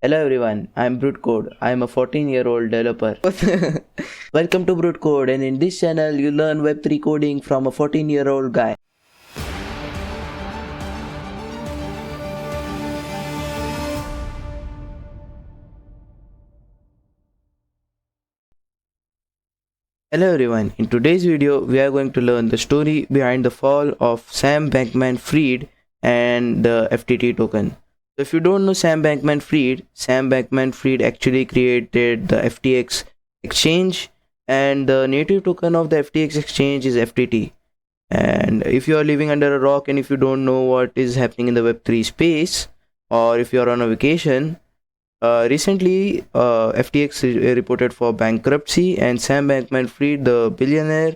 Hello everyone, I'm Brut Code. I'm a 14-year-old developer. Welcome to Brut Code, and in this channel you learn Web3 coding from a 14-year-old guy. Hello everyone, in today's video we are going to learn the story behind the fall of Sam Bankman-Fried and the FTT token. So if you don't know Sam Bankman-Fried actually created the FTX Exchange, and the native token of the FTX Exchange is FTT. And if you are living under a rock and if you don't know what is happening in the Web3 space, or if you are on a vacation, recently FTX reported for bankruptcy, and Sam Bankman-Fried, the billionaire,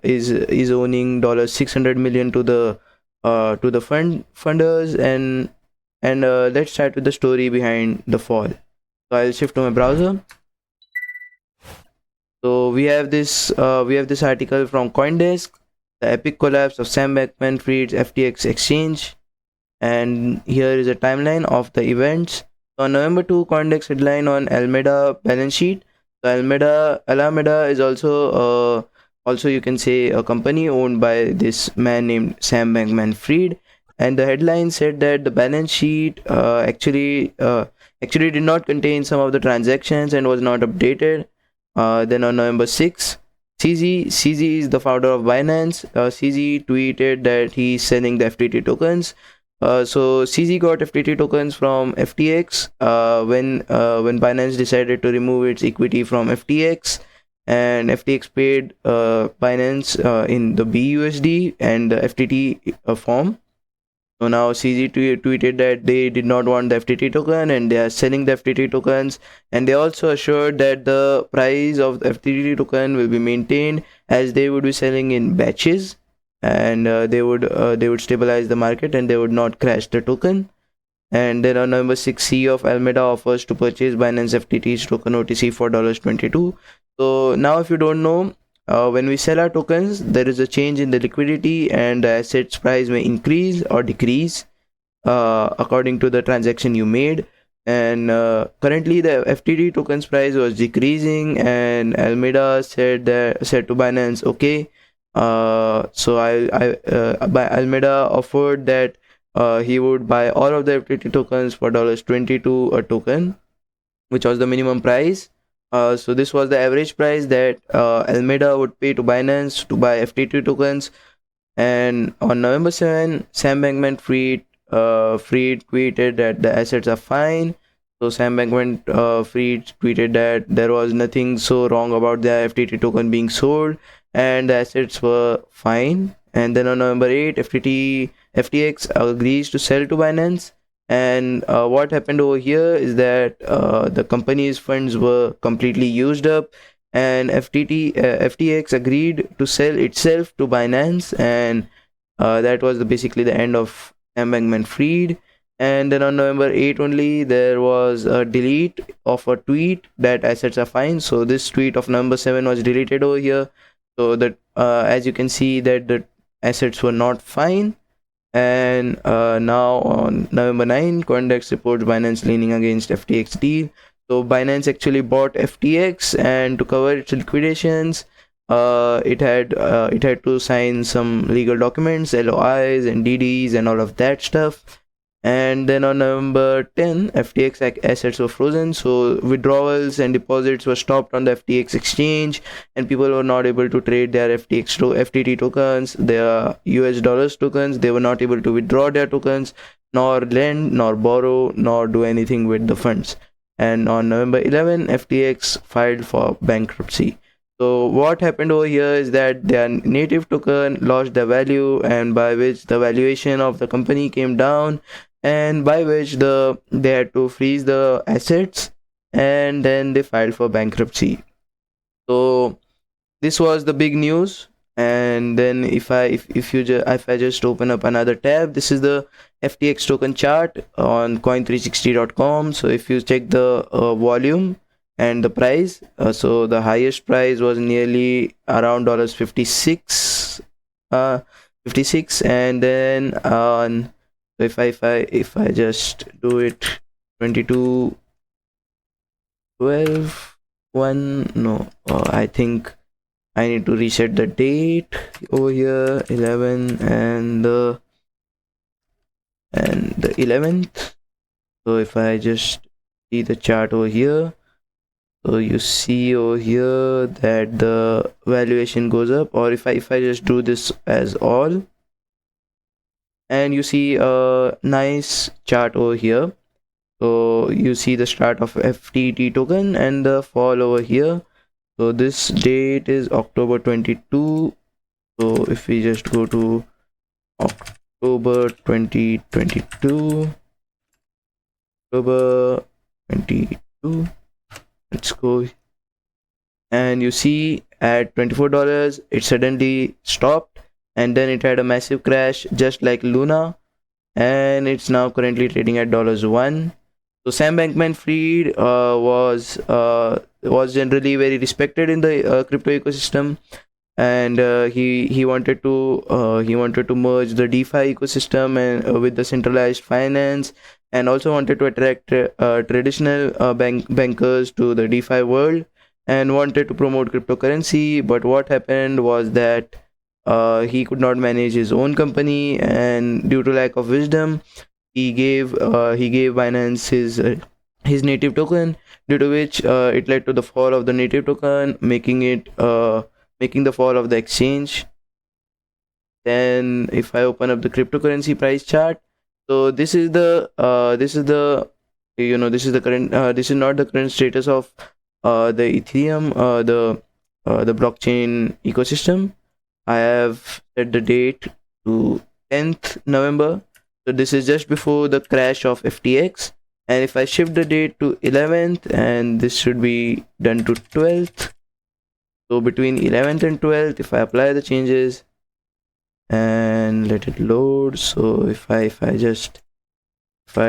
is owning $600 million to the funders. And let's start with the story behind the fall. So I'll shift to my browser. So we have this article from CoinDesk, the epic collapse of Sam Bankman-Fried's FTX exchange, and here is a timeline of the events. So on November 2, CoinDesk headline on Alameda balance sheet. So Alameda is also you can say a company owned by this man named Sam Bankman-Fried, and the headline said that the balance sheet actually did not contain some of the transactions and was not updated. Then on November 6, CZ is the founder of Binance. CZ tweeted that he's selling the FTT tokens. So CZ got FTT tokens from FTX when Binance decided to remove its equity from FTX, and FTX paid Binance in the BUSD and the FTT form. So now CZ tweeted that they did not want the FTT token and they are selling the FTT tokens, and they also assured that the price of the FTT token will be maintained as they would be selling in batches, and they would stabilize the market and they would not crash the token. And then on November 6, CEO of Alameda offers to purchase Binance FTT's token OTC for $22. So now if you don't know, when we sell our tokens, there is a change in the liquidity and the asset's price may increase or decrease according to the transaction you made. And currently the FTT tokens price was decreasing, and Alameda said to Binance, okay, so Alameda offered that he would buy all of the FTT tokens for $22 a token, which was the minimum price. So this was the average price that Alameda would pay to Binance to buy FTT tokens. And on November 7, Sam Bankman-Fried tweeted that the assets are fine. So Sam Bankman-Fried tweeted that there was nothing so wrong about the FTT token being sold and the assets were fine. And then on November 8, FTX agrees to sell to Binance. And what happened over here is that the company's funds were completely used up, and FTX agreed to sell itself to Binance, and that was basically the end of Sam Bankman-Fried. And then on November 8 only, there was a delete of a tweet that assets are fine. So this tweet of November 7 was deleted over here, so that as you can see that the assets were not fine. And now on November 9, CoinDesk reports Binance leaning against FTX deal. So Binance actually bought FTX, and to cover its liquidations, it had to sign some legal documents, LOIs and DDs and all of that stuff. And then on November 10, FTX assets were frozen, so withdrawals and deposits were stopped on the FTX exchange, and people were not able to trade their FTT tokens, their US dollars tokens. They were not able to withdraw their tokens, nor lend, nor borrow, nor do anything with the funds. And on November 11, FTX filed for bankruptcy. So what happened over here is that their native token lost their value, and by which the valuation of the company came down, and by which they had to freeze the assets, and then they filed for bankruptcy. So this was the big news. And then if I just open up another tab, this is the FTX token chart on coin360.com. So if you check the volume and the price, so the highest price was nearly around $56, and then on, if I just do it 22 12 1. No, I think I need to reset the date over here. 11 and the 11th. So if I just see the chart over here, so you see over here that the valuation goes up. Or if I just do this as all, and you see a nice chart over here. So you see the start of FTT token and the fall over here. So this date is October 22. So if we just go to October 2022, October 22, let's go, and you see at $24 it suddenly stopped, and then it had a massive crash just like Luna, and it's now currently trading at $1. So Sam Bankman-Fried was generally very respected in the crypto ecosystem, and he wanted to merge the DeFi ecosystem and with the centralized finance, and also wanted to attract traditional bankers to the DeFi world, and wanted to promote cryptocurrency. But what happened was that he could not manage his own company, and due to lack of wisdom, he gave Binance his native token, due to which it led to the fall of the native token, making the fall of the exchange. Then if I open up the cryptocurrency price chart, so this is the current, this is not the current status of the Ethereum, the blockchain ecosystem. I have set the date to 10th November. So this is just before the crash of FTX, and if I shift the date to 11th, and this should be done to 12th. So between 11th and 12th, if I apply the changes and let it load, so if I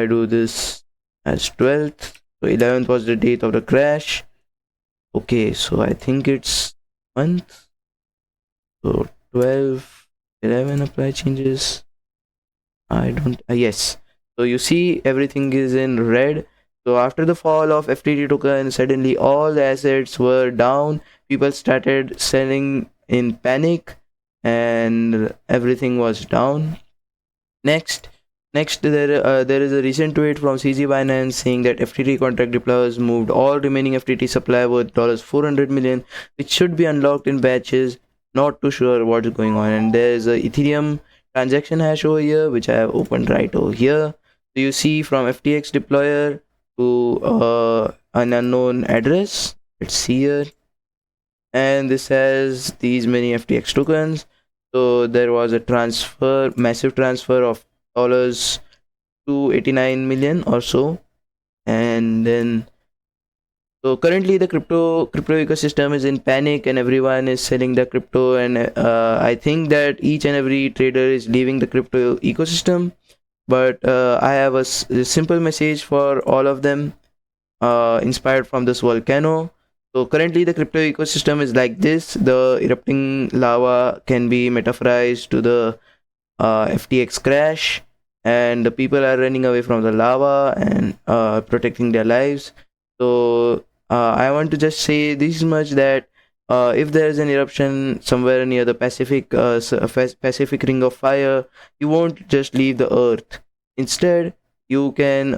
do this as 12th, so 11th was the date of the crash. Okay, so I think it's month. So 12, 11, apply changes. I don't, yes. So you see everything is in red. So after the fall of FTT token, suddenly all the assets were down. People started selling in panic, and everything was down. Next there is a recent tweet from CZ Binance saying that FTT contract deployers moved all remaining FTT supply worth $400 million, which should be unlocked in batches. Not too sure what's going on. And there's a Ethereum transaction hash over here, which I have opened right over here. So you see from FTX deployer to an unknown address. Let's see here, and this has these many FTX tokens. So there was a massive transfer of $289 million or so, and then so currently the crypto ecosystem is in panic, and everyone is selling the crypto, and I think that each and every trader is leaving the crypto ecosystem. But I have a simple message for all of them, inspired from this volcano. So currently the crypto ecosystem is like this. The erupting lava can be metaphorized to the FTX crash, and the people are running away from the lava and protecting their lives. So I want to just say this much, that if there is an eruption somewhere near the Pacific Ring of Fire, you won't just leave the earth. Instead, you can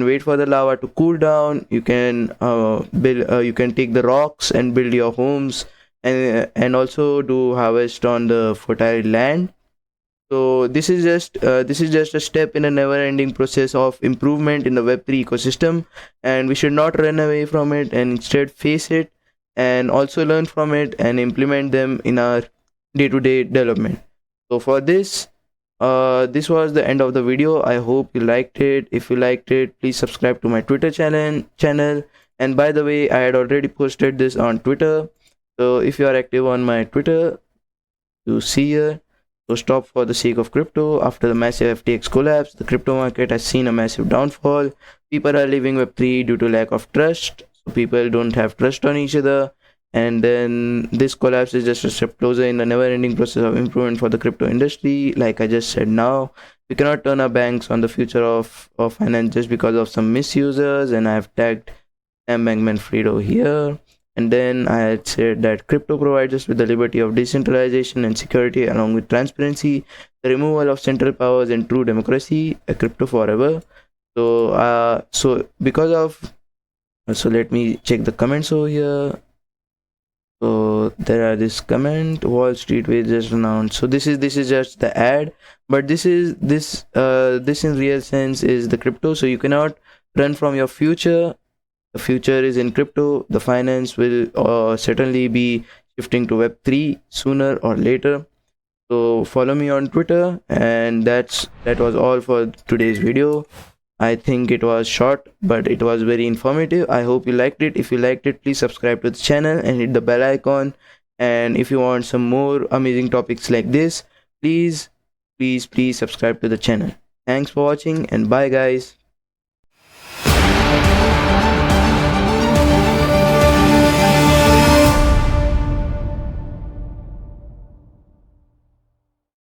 wait for the lava to cool down. You can you can take the rocks and build your homes, and also do harvest on the fertile land. So this is just a step in a never-ending process of improvement in the Web3 ecosystem, and we should not run away from it, and instead face it, and also learn from it and implement them in our day-to-day development. So for this was the end of the video. I hope you liked it. If you liked it, please subscribe to my Twitter channel. And by the way, I had already posted this on Twitter. So if you are active on my Twitter, you see here. So stop for the sake of crypto. After the massive FTX collapse, the crypto market has seen a massive downfall. People are leaving Web3 due to lack of trust. So people don't have trust on each other, And then this collapse is just a step closer in the never-ending process of improvement for the crypto industry. Like I just said, now we cannot turn our banks on the future of finance just because of some misusers. And I have tagged Sam Bankman-Fried over here. And then I had said that crypto provides us with the liberty of decentralization and security, along with transparency, the removal of central powers, and true democracy. A crypto forever. So because of so let me check the comments over here. So there are this comment, Wall Street will just announced. So this is just the ad, but this in real sense is the crypto. So you cannot run from your future. The future is in crypto. The finance will certainly be shifting to Web3 sooner or later. So follow me on Twitter, and that was all for today's video. I think it was short, but it was very informative. I hope you liked it. If you liked it, please subscribe to the channel and hit the bell icon. And if you want some more amazing topics like this, please subscribe to the channel. Thanks for watching, and bye guys.